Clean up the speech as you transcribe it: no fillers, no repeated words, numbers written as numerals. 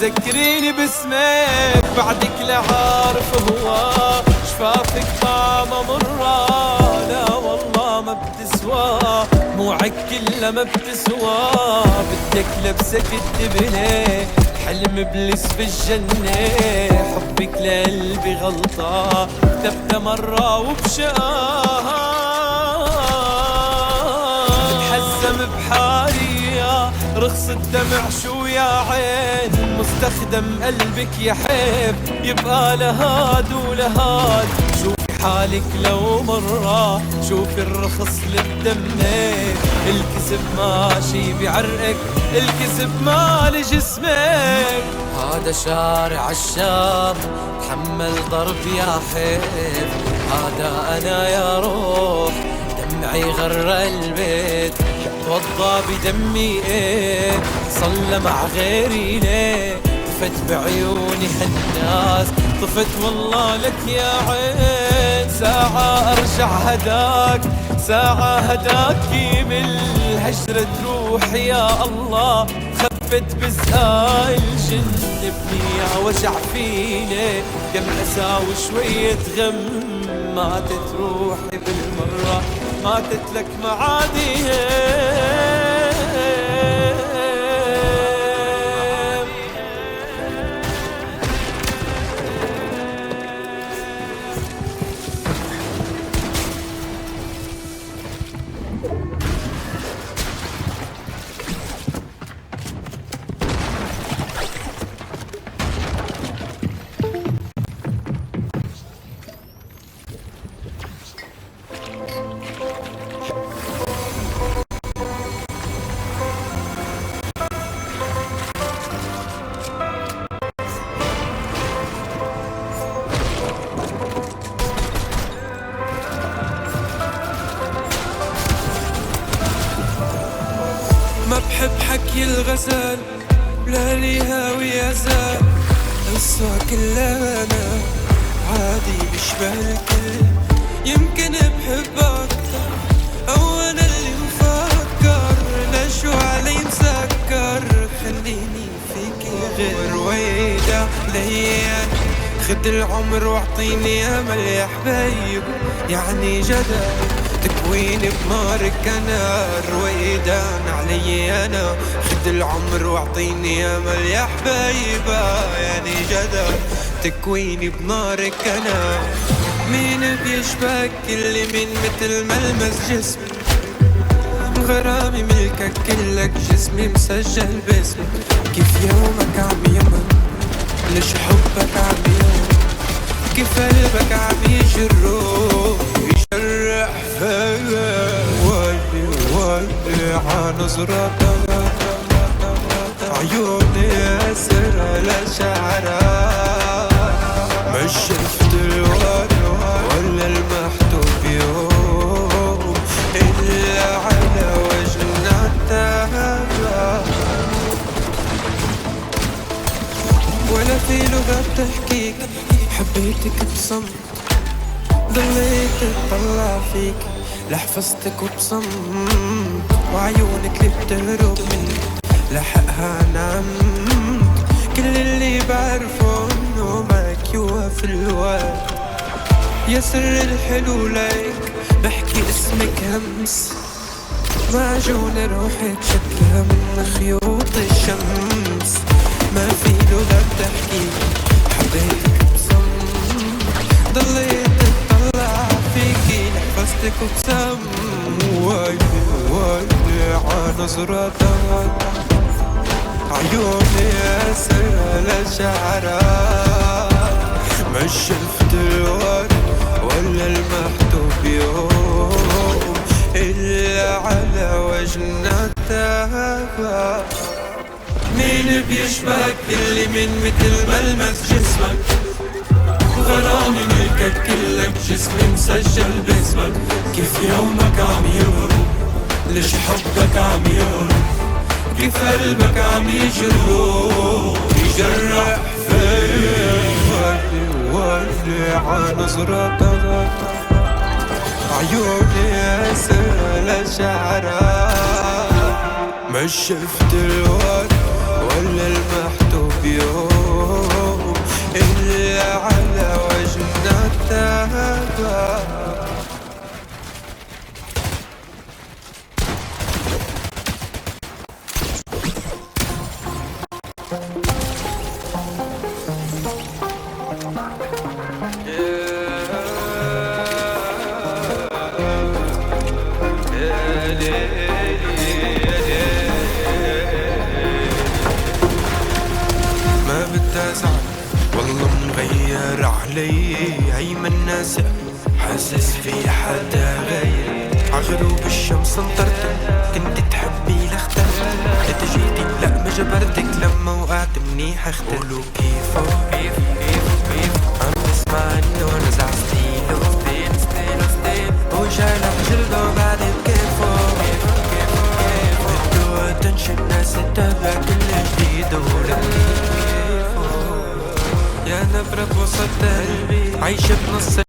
ذكريني باسمك بعدك لا عارف هو شفافك طعمة مرة لا والله ما بتسوى موعك كلها ما بتسوى بدك لبسك الدبنة حلم ابليس بالجنة حبك لقلبي غلطة كتبتها مرة وبشقاها متحزم بحالي يا رخص الدمع شو يا عين مستخدم قلبك يحب يبقى لهاد ولهاد شوفي حالك لو مرة شوفي الرخص للدمك الكذب ماشي بعرقك الكذب مال جسمك هذا شارع الشام تحمل ضرب يا حيف هذا أنا يا روح دمعي غر البيت توضى بدمي ايه صلى مع غيري ليه طفت بعيوني هالناس طفت والله لك يا عين ساعة ارجع هداك ساعة هداكي من الهجرة تروح يا الله خفت بزقاي الجن بنية وجع فيني كم أسى وشوية غم ماتت روحي بالمرة ماتت لك معادي ما بحب حكي الغزال ولا لي هاوي أزال قصة كلها أنا عادي بشبه الكل يمكن بحب أكتر أو أنا اللي مفكر لا شو علي مسكر خليني فيكي غير ويدا ليان خد العمر واعطيني أمل يا حبايب يعني جدل تكوين بنارك انا رويدان علي انا خد العمر واعطيني امل يا حبايبه يعني جدل تكوين بنارك انا مين بيشبك اللي من مثل ملمس جسمي غرامي ملكك كلك جسمي مسجل باسمك كيف يومك عم يمر ليش حبك عم يمر كيف قلبك عم يجروح يجرح فيا ويلي ويلي عنظرتك عيوني أسرى لشعرك مش شفت الورد ولا المحتوب يوم إلا على وجنتك ولا في لغة بتحكيك حبيتك بصمت ضليت اطلع فيك لحفظتك وبصمت وعيونك اللي بتهرب مني لحقها نمت كل اللي بعرفه انه معك يوقف الوقت يا سر الحلو ليك بحكي اسمك همس معجون روحي شكلها من خيوط الشمس ما في لغة بتحكي حبيتك بصمت ضليت اطلع فيكي لحفظتك وبسم ويلي ويلي عنظرتك عيوني أسرى لشعرك مش شفت الورد ولا المحتوب يوم إلا على وجنتك مين بيشبهك اللي من مثل ملمس جسمك غرامي ملكك كلك جسمي مسجل باسمك كيف يومك عم يمر ليش حبك عم يمر كيف قلبك عم يجرح فيا ولي ولي عنظرتك عيوني أسرى لشعرك مش شفت الورد ولا المحتوب بيوم إلا على وجهنا التابع. ما بدي ازعل والله مغير علي، هي من ناس حاسس في حدا غير. عغروب الشمس انطرتك كنت تحبي لاخترت، انت جيتي لا ما جبرتك لما وقعت منيح اخترت. قولوا كيفو عم بسمع انه نزع ستيلو هو شايلك جلده بعد بكيفو. بدو اتنشن الناس تتابع كل جديد ولك يا نبرة بوسط قلبي عايشة بنص